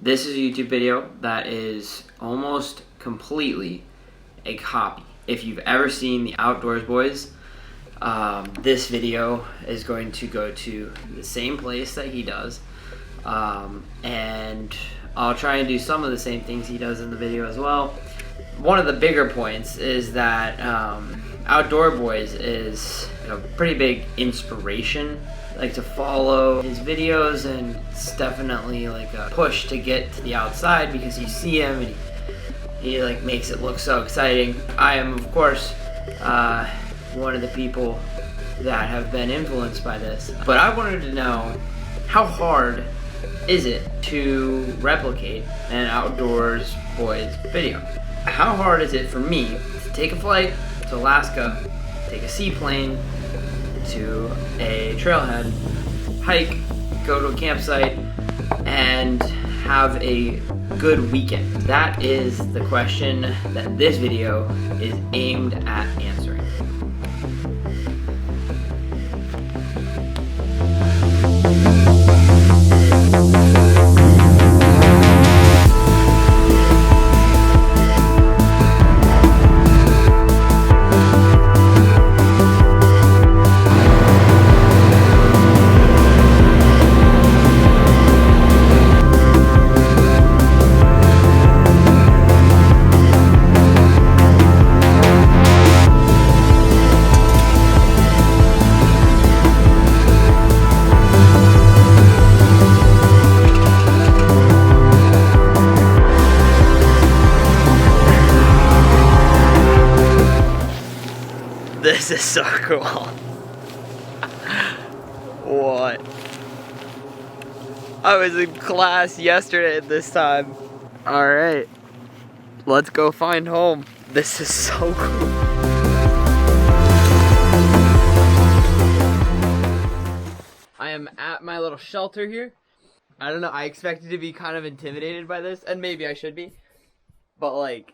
This is a YouTube video that is almost completely a copy. If you've ever seen the Outdoors Boys, this video is going to go to the same place that he does, and I'll try and do some of the same things he does in the video as well. One of the bigger points is that Outdoor Boys is a pretty big inspiration. I like to follow his videos, and it's definitely like a push to get to the outside because you see him and he like makes it look so exciting. I am, of course, one of the people that have been influenced by this, but I wanted to know, how hard is it to replicate an Outdoors Boys video? How hard is it for me to take a flight to Alaska, take a seaplane to a trailhead, hike, go to a campsite, and have a good weekend? That is the question that this video is aimed at answering. This is so cool. What? I was in class yesterday at this time. Alright, let's go find home. This is so cool. I am at my little shelter here. I don't know, I expected to be kind of intimidated by this, and maybe I should be. But like,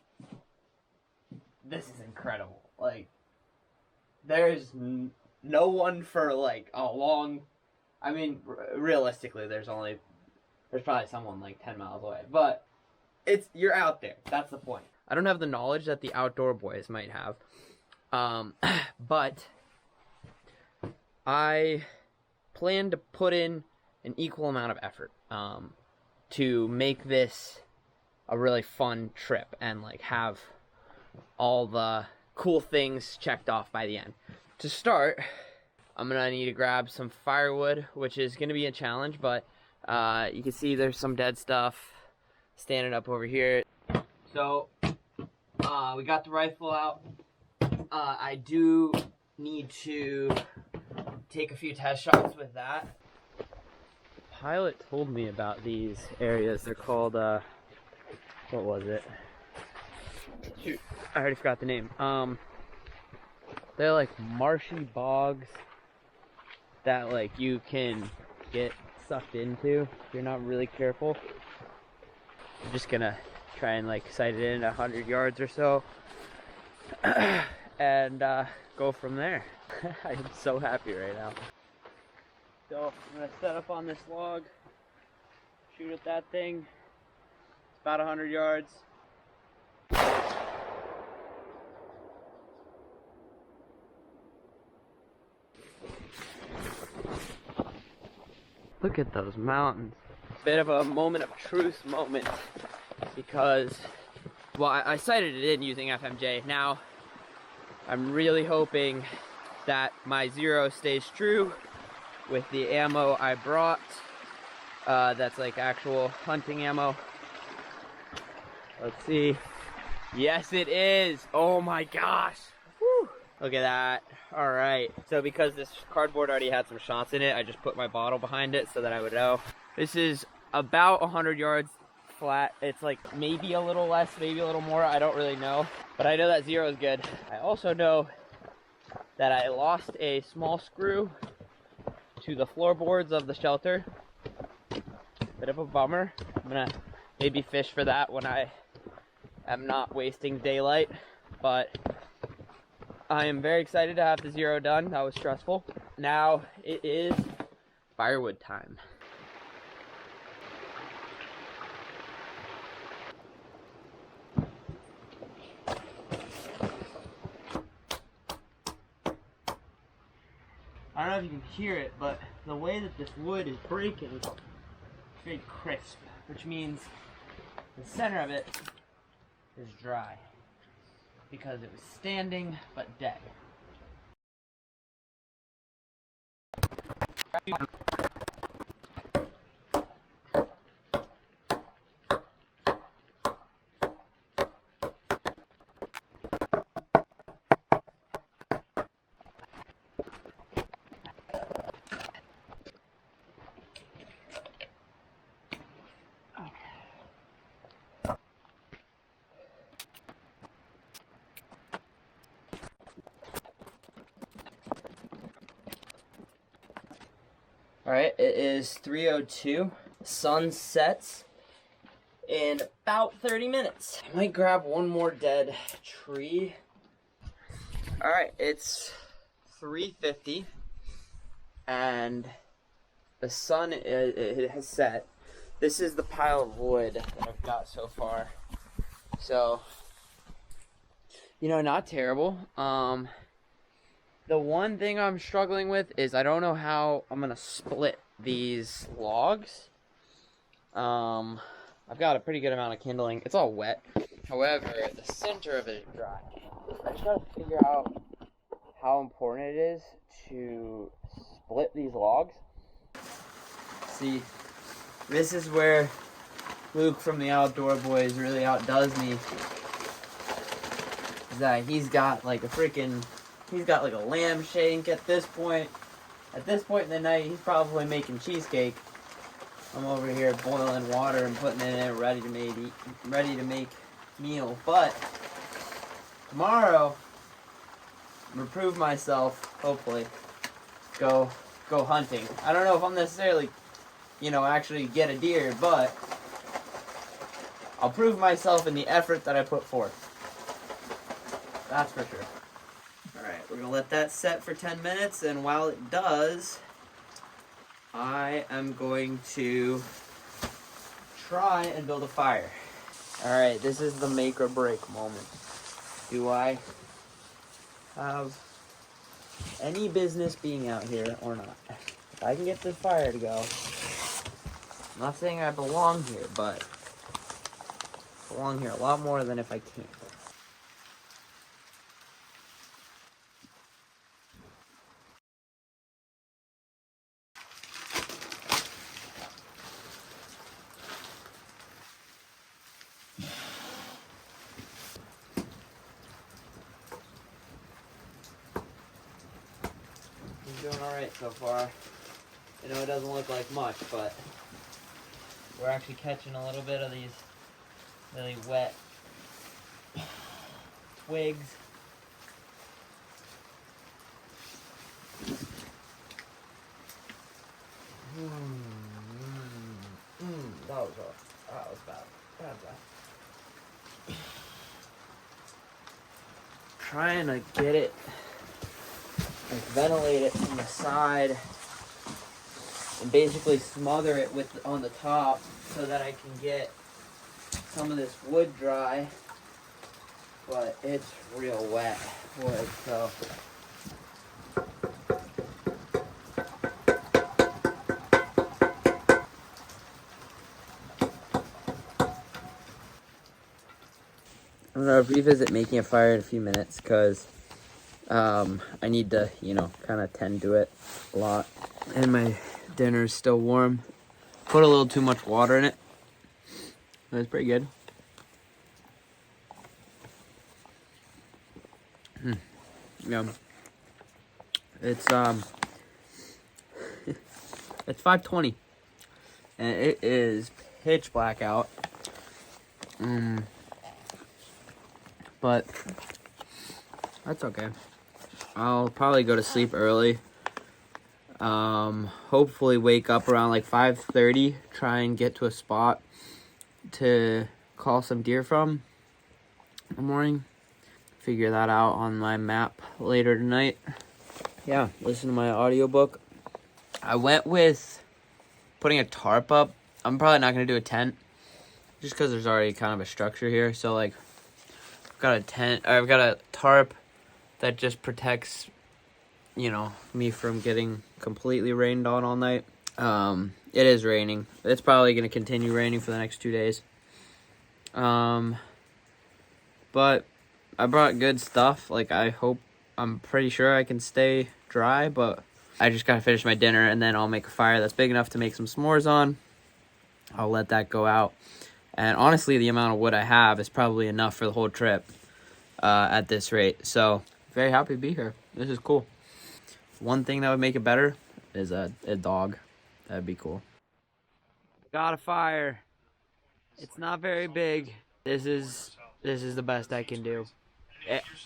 this is incredible. Like, there's no one for like a long, I mean, realistically, there's probably someone like 10 miles away, but you're out there. That's the point. I don't have the knowledge that the Outdoor Boys might have, but I plan to put in an equal amount of effort to make this a really fun trip and like have all the cool things checked off by the end. To start, I'm gonna need to grab some firewood, which is gonna be a challenge, but you can see there's some dead stuff standing up over here. So we got the rifle out. I do need to take a few test shots with that. Pilot told me about these areas. They're called what was it? Shoot, I already forgot the name. They're like marshy bogs that like you can get sucked into if you're not really careful. I'm just gonna try and like sight it in 100 yards or so and go from there. I'm so happy right now. So I'm gonna set up on this log, shoot at that thing. It's about 100 yards. Look at those mountains. Bit of a moment of truth moment, because, well, I sighted it in using FMJ. Now, I'm really hoping that my zero stays true with the ammo I brought. That's like actual hunting ammo. Let's see. Yes, it is. Oh my gosh. Whew. Look at that. All right. So because this cardboard already had some shots in it, I just put my bottle behind it so that I would know. This is about 100 yards flat. It's like maybe a little less, maybe a little more. I don't really know. But I know that zero is good. I also know that I lost a small screw to the floorboards of the shelter. Bit of a bummer. I'm gonna maybe fish for that when I am not wasting daylight. But I am very excited to have the zero done. That was stressful. Now it is firewood time. if you can hear it, but the way that this wood is breaking is very crisp, which means the center of it is dry because it was standing but dead. Alright, it is 3:02. Sun sets in about 30 minutes. I might grab one more dead tree. Alright, it's 3:50 and the sun it has set. This is the pile of wood that I've got so far. So, not terrible. The one thing I'm struggling with is I don't know how I'm gonna split these logs. I've got a pretty good amount of kindling. It's all wet. However, the center of it is dry. I just gotta figure out how important it is to split these logs. See, this is where Luke from the Outdoor Boys really outdoes me. Is that he's got like a lamb shank at this point. At this point in the night, he's probably making cheesecake. I'm over here boiling water and putting it in ready to make meal. But tomorrow, I'm gonna prove myself. Hopefully, go hunting. I don't know if I'm necessarily, actually get a deer, but I'll prove myself in the effort that I put forth. That's for sure. Alright, we're gonna let that set for 10 minutes, and while it does, I am going to try and build a fire. Alright, this is the make or break moment. Do I have any business being out here or not? If I can get this fire to go, I'm not saying I belong here, but I belong here a lot more than if I can't. Doing alright so far. It doesn't look like much, but we're actually catching a little bit of these really wet twigs. That was bad. Trying to get it, ventilate it from the side and basically smother it on the top so that I can get some of this wood dry, but it's real wet wood, so I'm gonna revisit making a fire in a few minutes because I need to, kind of tend to it a lot. And my dinner's still warm. Put a little too much water in it. That's pretty good. Yeah. It's it's 5:20, and it is pitch black out. But that's okay. I'll probably go to sleep early. Hopefully wake up around like 5:30. Try and get to a spot to call some deer from in the morning. Figure that out on my map later tonight. Yeah, listen to my audiobook. I went with putting a tarp up. I'm probably not going to do a tent just because there's already kind of a structure here. So like I've got a tarp that just protects, me from getting completely rained on all night. It is raining. It's probably going to continue raining for the next 2 days. But I brought good stuff. Like, I'm pretty sure I can stay dry, but I just gotta finish my dinner, and then I'll make a fire that's big enough to make some s'mores on. I'll let that go out. And honestly, the amount of wood I have is probably enough for the whole trip at this rate. So, very happy to be here. This is cool. One thing that would make it better is a dog. That'd be cool. Got a fire. It's not very big. This is the best I can do.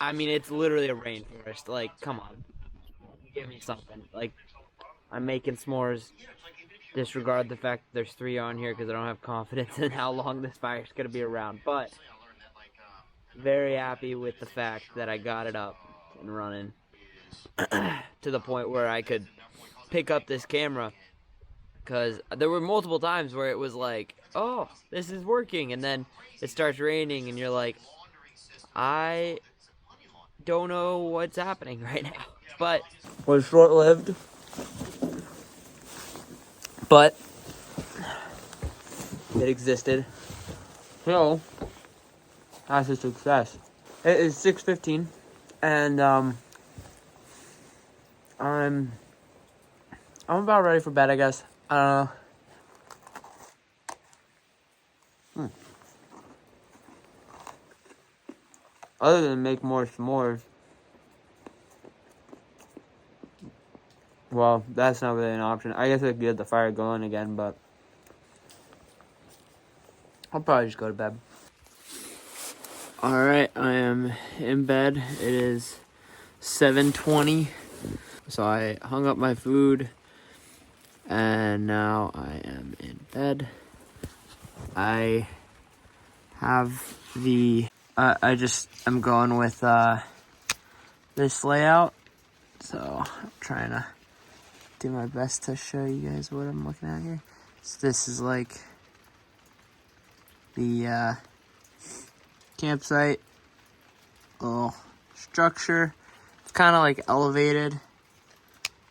I mean, it's literally a rainforest. Like, come on. Give me something. Like, I'm making s'mores. Disregard the fact that there's 3 on here because I don't have confidence in how long this fire's going to be around. But, very happy with the fact that I got it up and running to the point where I could pick up this camera. Because there were multiple times where it was like, oh, this is working. And then it starts raining and you're like, I don't know what's happening right now. But was short-lived. But it existed. So that's a success. It is 6:15 and I'm about ready for bed, I guess. I don't know. Other than make more s'mores. Well, that's not really an option. I guess I could get the fire going again, but I'll probably just go to bed. Alright, I am in bed. It is 7:20. So I hung up my food, and now I am in bed. I have the... I'm going with this layout. So I'm trying to do my best to show you guys what I'm looking at here. So this is like the campsite, little structure. It's kind of like elevated.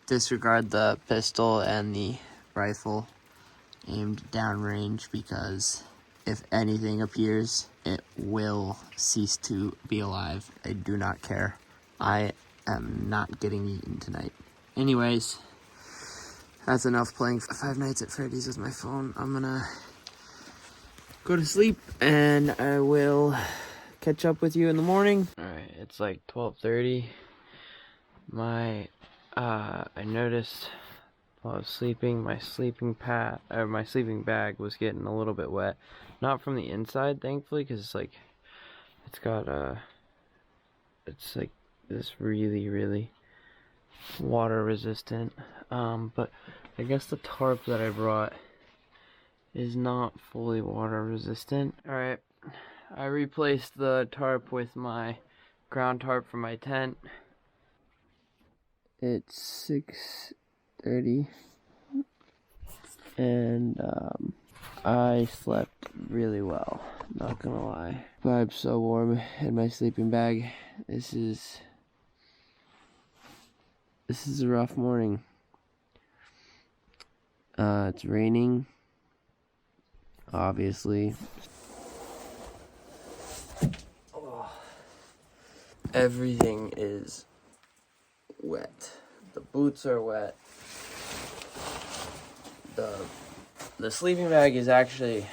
Disregard the pistol and the rifle aimed downrange because if anything appears, it will cease to be alive. I do not care. I am not getting eaten tonight. Anyways, that's enough playing Five Nights at Freddy's with my phone. I'm gonna go to sleep and I will catch up with you in the morning. Alright, it's like 12:30. I noticed while I was sleeping, my sleeping bag was getting a little bit wet. Not from the inside, thankfully, because it's like this really, really water resistant. But I guess the tarp that I brought is not fully water resistant. Alright, I replaced the tarp with my ground tarp for my tent. It's 6:30 and I slept really well, not gonna lie. Vibe's so warm in my sleeping bag. This is a rough morning. It's raining, obviously. Oh. Everything is wet. The boots are wet. The sleeping bag is actually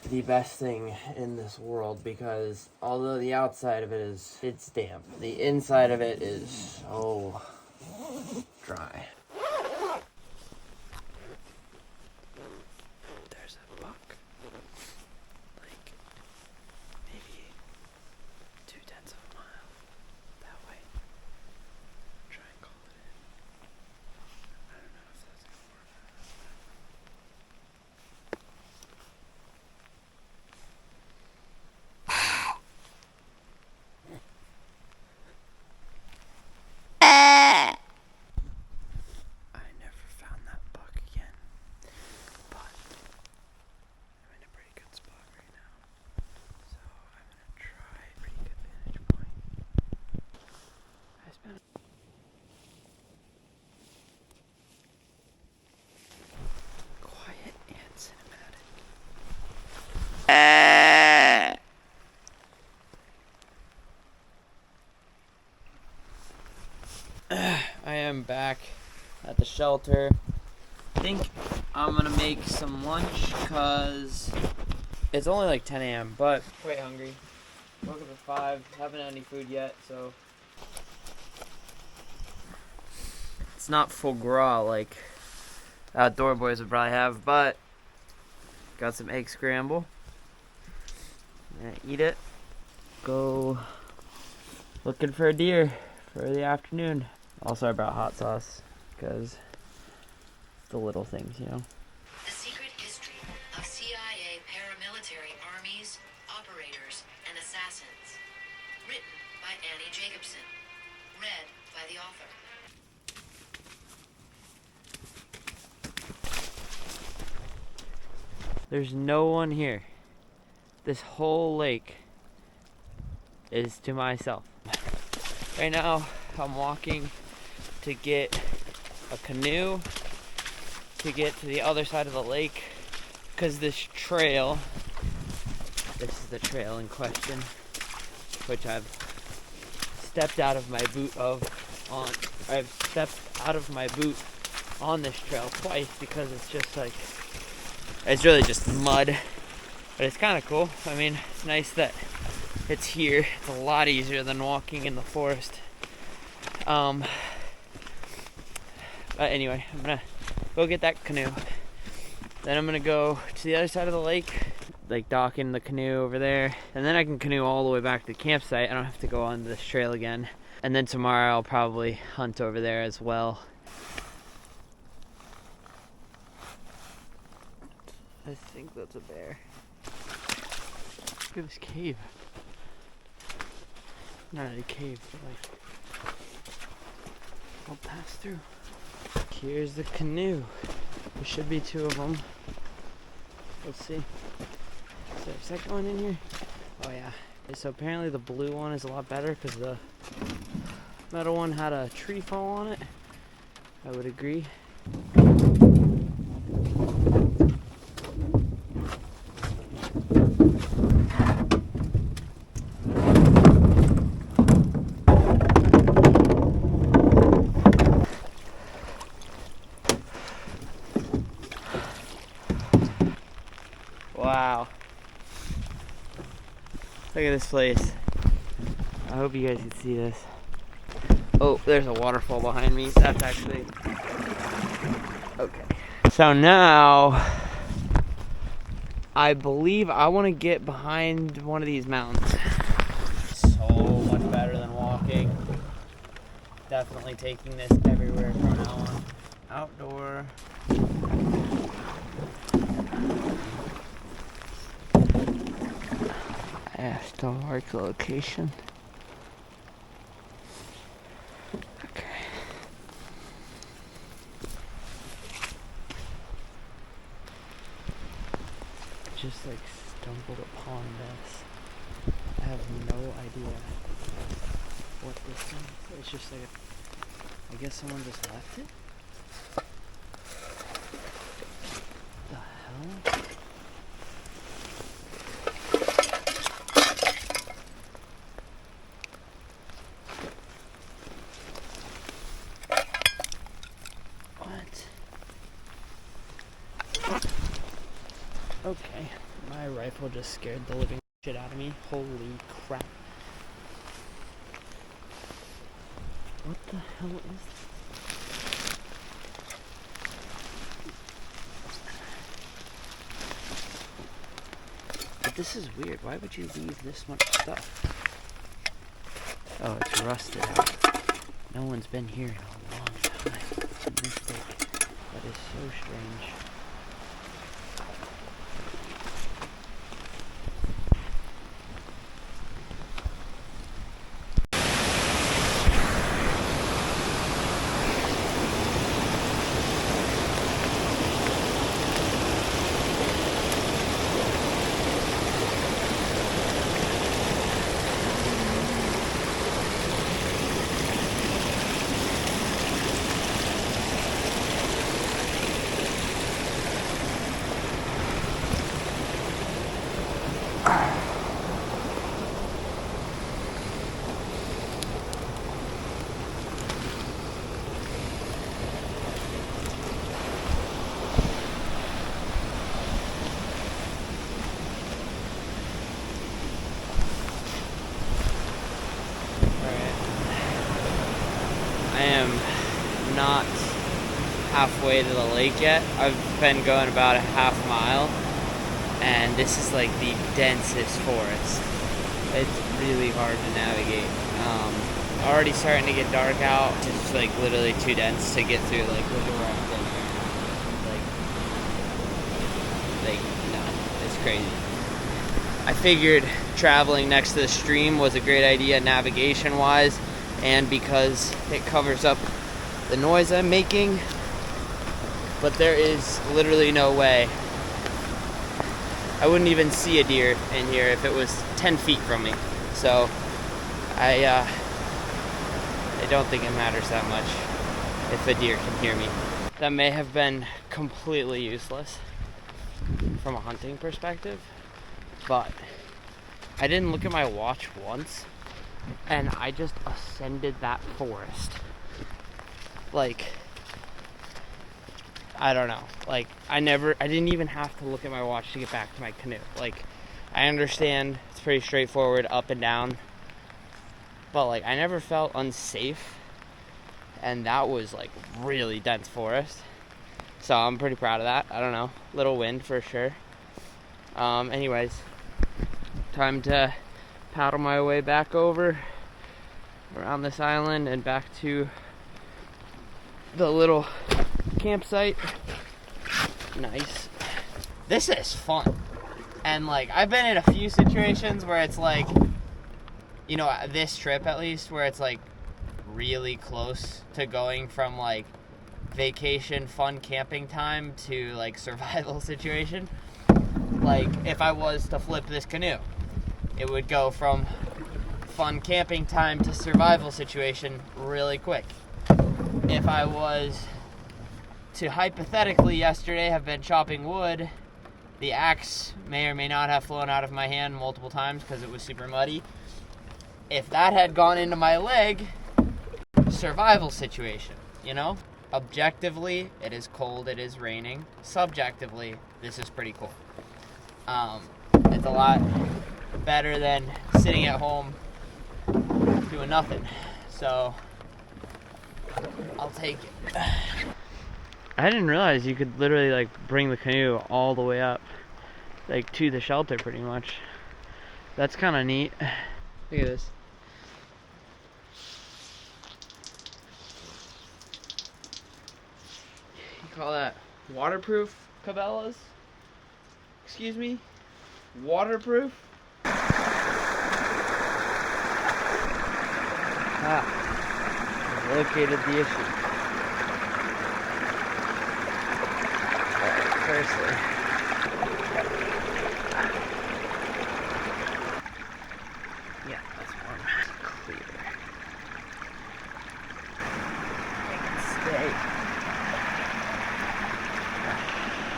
the best thing in this world because although the outside of it's damp, the inside of it is so dry. There's a buck. Like maybe 0.2 miles that way. Try and call it in. I don't know if that's gonna work. I am back at the shelter. I think I'm gonna make some lunch because it's only like 10 a.m. but quite hungry. Woke up at 5, haven't had any food yet, so it's not foie gras like outdoor boys would probably have, but got some egg scramble. I'm gonna eat it. Go looking for a deer for the afternoon. Also, I brought hot sauce because the little things, you know. The Secret History of CIA Paramilitary Armies, Operators, and Assassins. Written by Annie Jacobson. Read by the author. There's no one here. This whole lake is to myself. Right now, I'm walking to get a canoe to get to the other side of the lake because this is the trail in question, which I've stepped out of my boot I've stepped out of my boot on this trail twice because it's just like, it's really just mud, but it's kind of cool. I mean, it's nice that it's here. It's a lot easier than walking in the forest. But anyway, I'm gonna go get that canoe. Then I'm gonna go to the other side of the lake, like dock in the canoe over there, and then I can canoe all the way back to the campsite. I don't have to go on this trail again. And then tomorrow I'll probably hunt over there as well. I think that's a bear. Look at this cave. Not a cave, but like I'll pass through. Here's the canoe. There should be 2 of them. Let's see. Is there a second one in here? Oh yeah. So apparently the blue one is a lot better because the metal one had a tree fall on it. I would agree. Wow. Look at this place. I hope you guys can see this. Oh, there's a waterfall behind me. That's actually... Okay. So now, I believe I want to get behind one of these mountains. So much better than walking. Definitely taking this everywhere from now on. Outdoor. Still mark the location. Okay. Just like stumbled upon this. I have no idea what this is. It's just like I guess someone just left it? The hell? Okay, my rifle just scared the living shit out of me. Holy crap. What the hell is this? But this is weird. Why would you leave this much stuff? Oh, it's rusted out. No one's been here in a long time. That is so strange. not halfway to the lake yet. I've been going about a half mile, and this is like the densest forest. It's really hard to navigate. Already starting to get dark out. It's like literally too dense to get through. Like, look at where I've been here. Like, no, it's crazy. I figured traveling next to the stream was a great idea navigation-wise, and because it covers up the noise I'm making. But there is literally no way. I wouldn't even see a deer in here if it was 10 feet from me. So I don't think it matters that much if a deer can hear me. That may have been completely useless from a hunting perspective, but I didn't look at my watch once, and I just ascended that forest. Like, I don't know. Like, I didn't even have to look at my watch to get back to my canoe. Like, I understand it's pretty straightforward, up and down, but like, I never felt unsafe, and that was like really dense forest. So I'm pretty proud of that. I don't know, little wind for sure. Anyways, time to paddle my way back over around this island and back to the little campsite. Nice. This is fun. And like, I've been in a few situations where it's like, you know, this trip at least, where it's like really close to going from like vacation fun camping time to like survival situation. Like, if I was to flip this canoe, it would go from fun camping time to survival situation really quick. If I was to hypothetically yesterday have been chopping wood, the axe may or may not have flown out of my hand multiple times because it was super muddy. If that had gone into my leg, survival situation, you know? Objectively, it is cold, it is raining. Subjectively, this is pretty cool. It's a lot better than sitting at home doing nothing. So, I'll take it. I didn't realize you could literally like bring the canoe all the way up, like to the shelter pretty much. That's kind of neat. Look at this. You call that waterproof, Cabela's? Excuse me? Waterproof? I've located the issue. Firstly, yeah, that's warm. Clear. I can stay.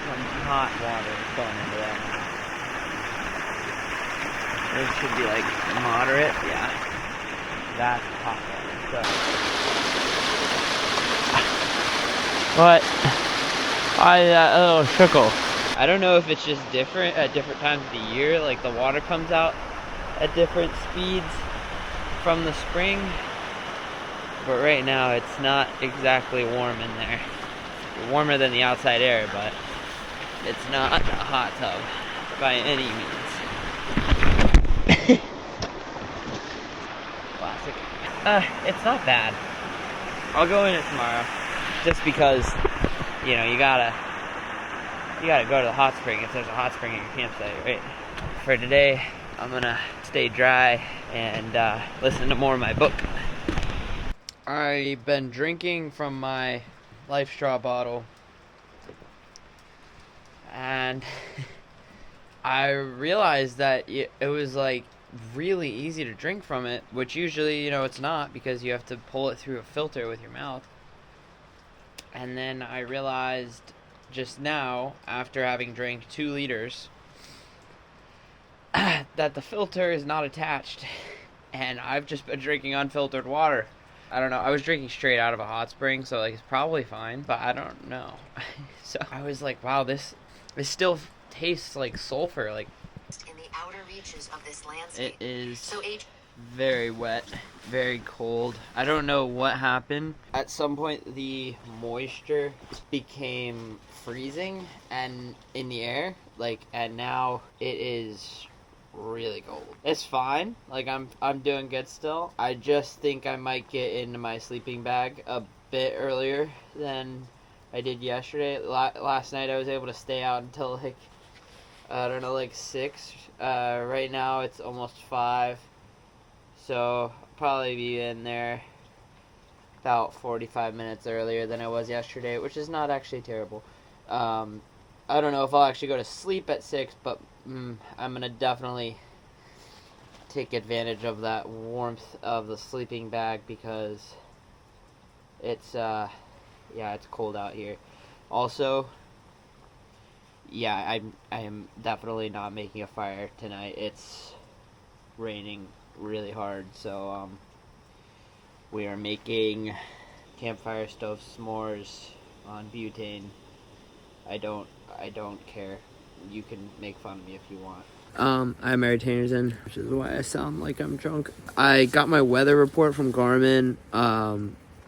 Some hot water going into that. This should be like moderate, yeah. That's hot water. So. What? That little trickle. I don't know if it's just different at different times of the year, like the water comes out at different speeds from the spring, but right now it's not exactly warm in there. It's warmer than the outside air, but it's not a hot tub by any means. Classic. It's not bad. I'll go in it tomorrow, just because, you know, you gotta go to the hot spring if there's a hot spring at your campsite, right? For today, I'm gonna stay dry and listen to more of my book. I've been drinking from my Life Straw bottle, and I realized that it was like really easy to drink from it, which usually, you know, it's not, because you have to pull it through a filter with your mouth. And then I realized just now, after having drank 2 liters, that the filter is not attached, and I've just been drinking unfiltered water. I don't know, I was drinking straight out of a hot spring, so like it's probably fine, but I don't know. So I was like, wow, this still tastes like sulfur. Like, in the outer reaches of this landscape. it is So very wet, very cold. I don't know what happened. At some point the moisture became freezing and in the air, and now it is really cold. It's fine. I'm doing good still. I just think I might get into my sleeping bag a bit earlier than I did yesterday. Last night I was able to stay out until I don't know, 6. Right now it's almost 5. So I'll probably be in there about 45 minutes earlier than I was yesterday, which is not actually terrible. I don't know if I'll actually go to sleep at 6, but I'm going to definitely take advantage of that warmth of the sleeping bag because it's it's cold out here. Also, I am definitely not making a fire tonight. It's raining really hard, so we are making campfire stove s'mores on butane. I don't care. You can make fun of me if you want. I have my retainers in, which is why I sound like I'm drunk. I got my weather report from Garmin.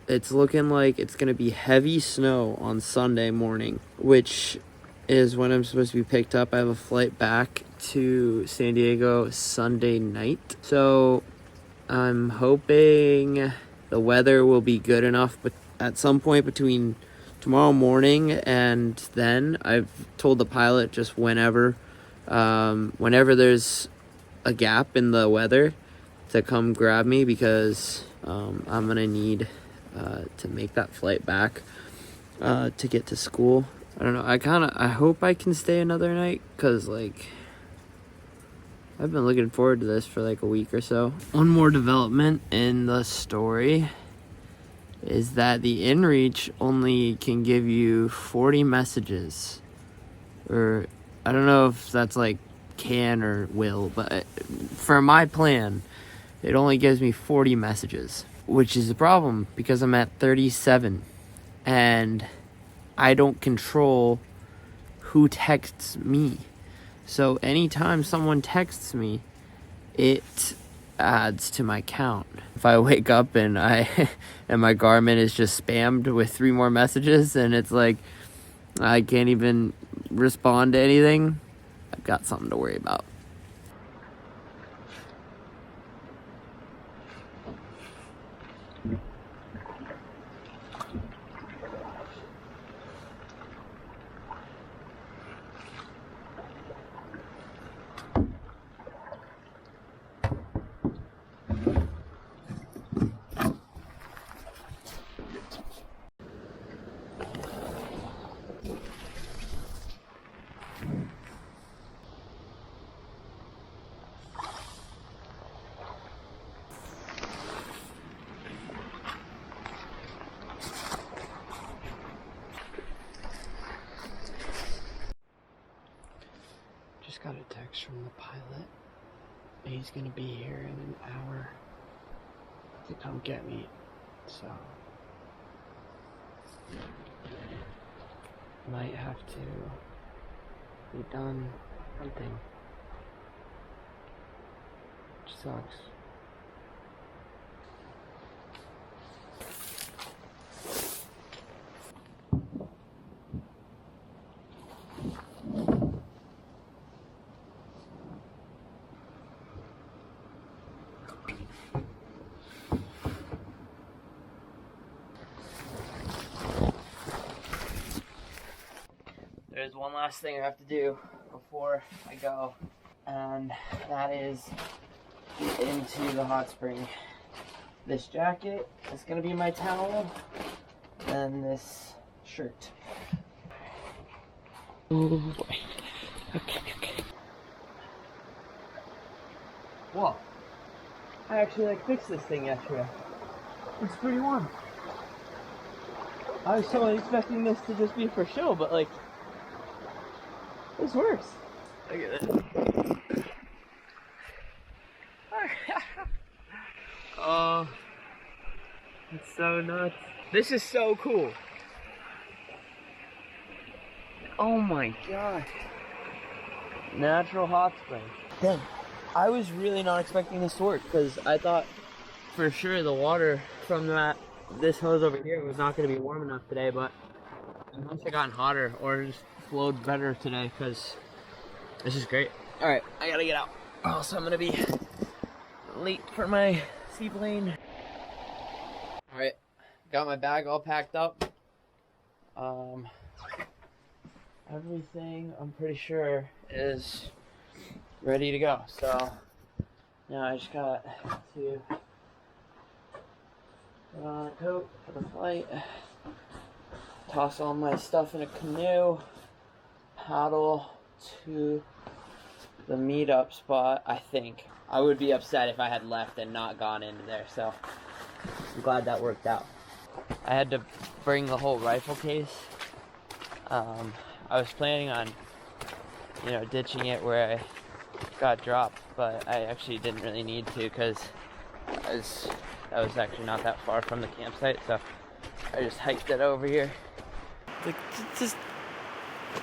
It's looking like it's gonna be heavy snow on Sunday morning, which is when I'm supposed to be picked up. I have a flight back to San Diego Sunday night, so I'm hoping the weather will be good enough, but at some point between tomorrow morning and then, I've told the pilot just whenever there's a gap in the weather to come grab me, because I'm gonna need to make that flight back to get to school. I don't know, I hope I can stay another night, because I've been looking forward to this for a week or so. One more development in the story is that the inReach only can give you 40 messages. Or, I don't know if that's can or will, but for my plan, it only gives me 40 messages, which is a problem because I'm at 37 and I don't control who texts me. So anytime someone texts me, it adds to my count. If I wake up and my Garmin is just spammed with 3 more messages and it's I can't even respond to anything, I've got something to worry about. Just got a text from the pilot. He's gonna be here in an hour to come get me. So might have to be done hunting. Which sucks. There's one last thing I have to do before I go, and that is get into the hot spring. This jacket is gonna be my towel, and this shirt. Oh boy. Okay. Whoa. I actually fixed this thing yesterday. It's pretty warm. I was totally expecting this to just be for show, but it's worse. Look at this. Oh, it's so nuts. This is so cool. Oh my gosh. Natural hot spring. Dang. I was really not expecting this to work because I thought for sure the water from this hose over here was not going to be warm enough today, but it must have gotten hotter or just flowed better today because this is great. All right, I gotta get out. Also, I'm gonna be late for my seaplane. All right, got my bag all packed up. Everything I'm pretty sure is ready to go. So now I just got to put on a coat for the flight, toss all my stuff in a canoe, paddle to the meetup spot. I think I would be upset if I had left and not gone into there, so I'm glad that worked out. I had to bring the whole rifle case. I was planning on, ditching it where I got dropped, but I actually didn't really need to because that was actually not that far from the campsite, so I just hiked it over here. Like, just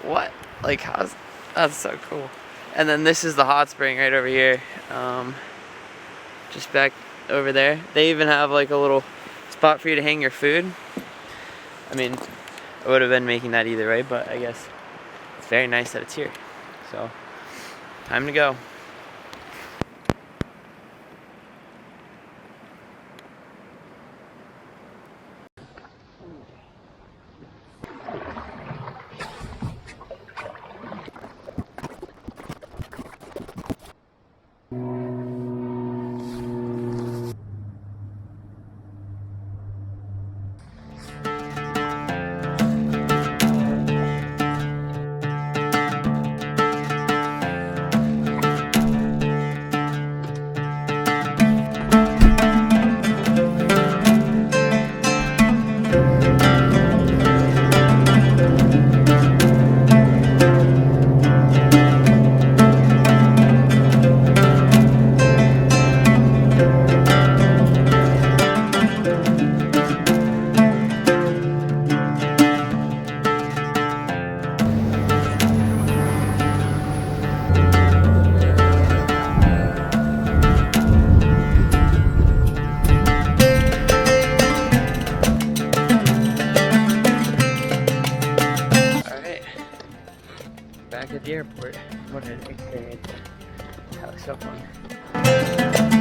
what? Like, that's so cool. And then this is the hot spring right over here, just back over there. They even have like a little spot for you to hang your food. I mean, I would have been making that either way, but I guess it's very nice that it's here. So, time to go. Back at the airport. What an experience. That was so fun.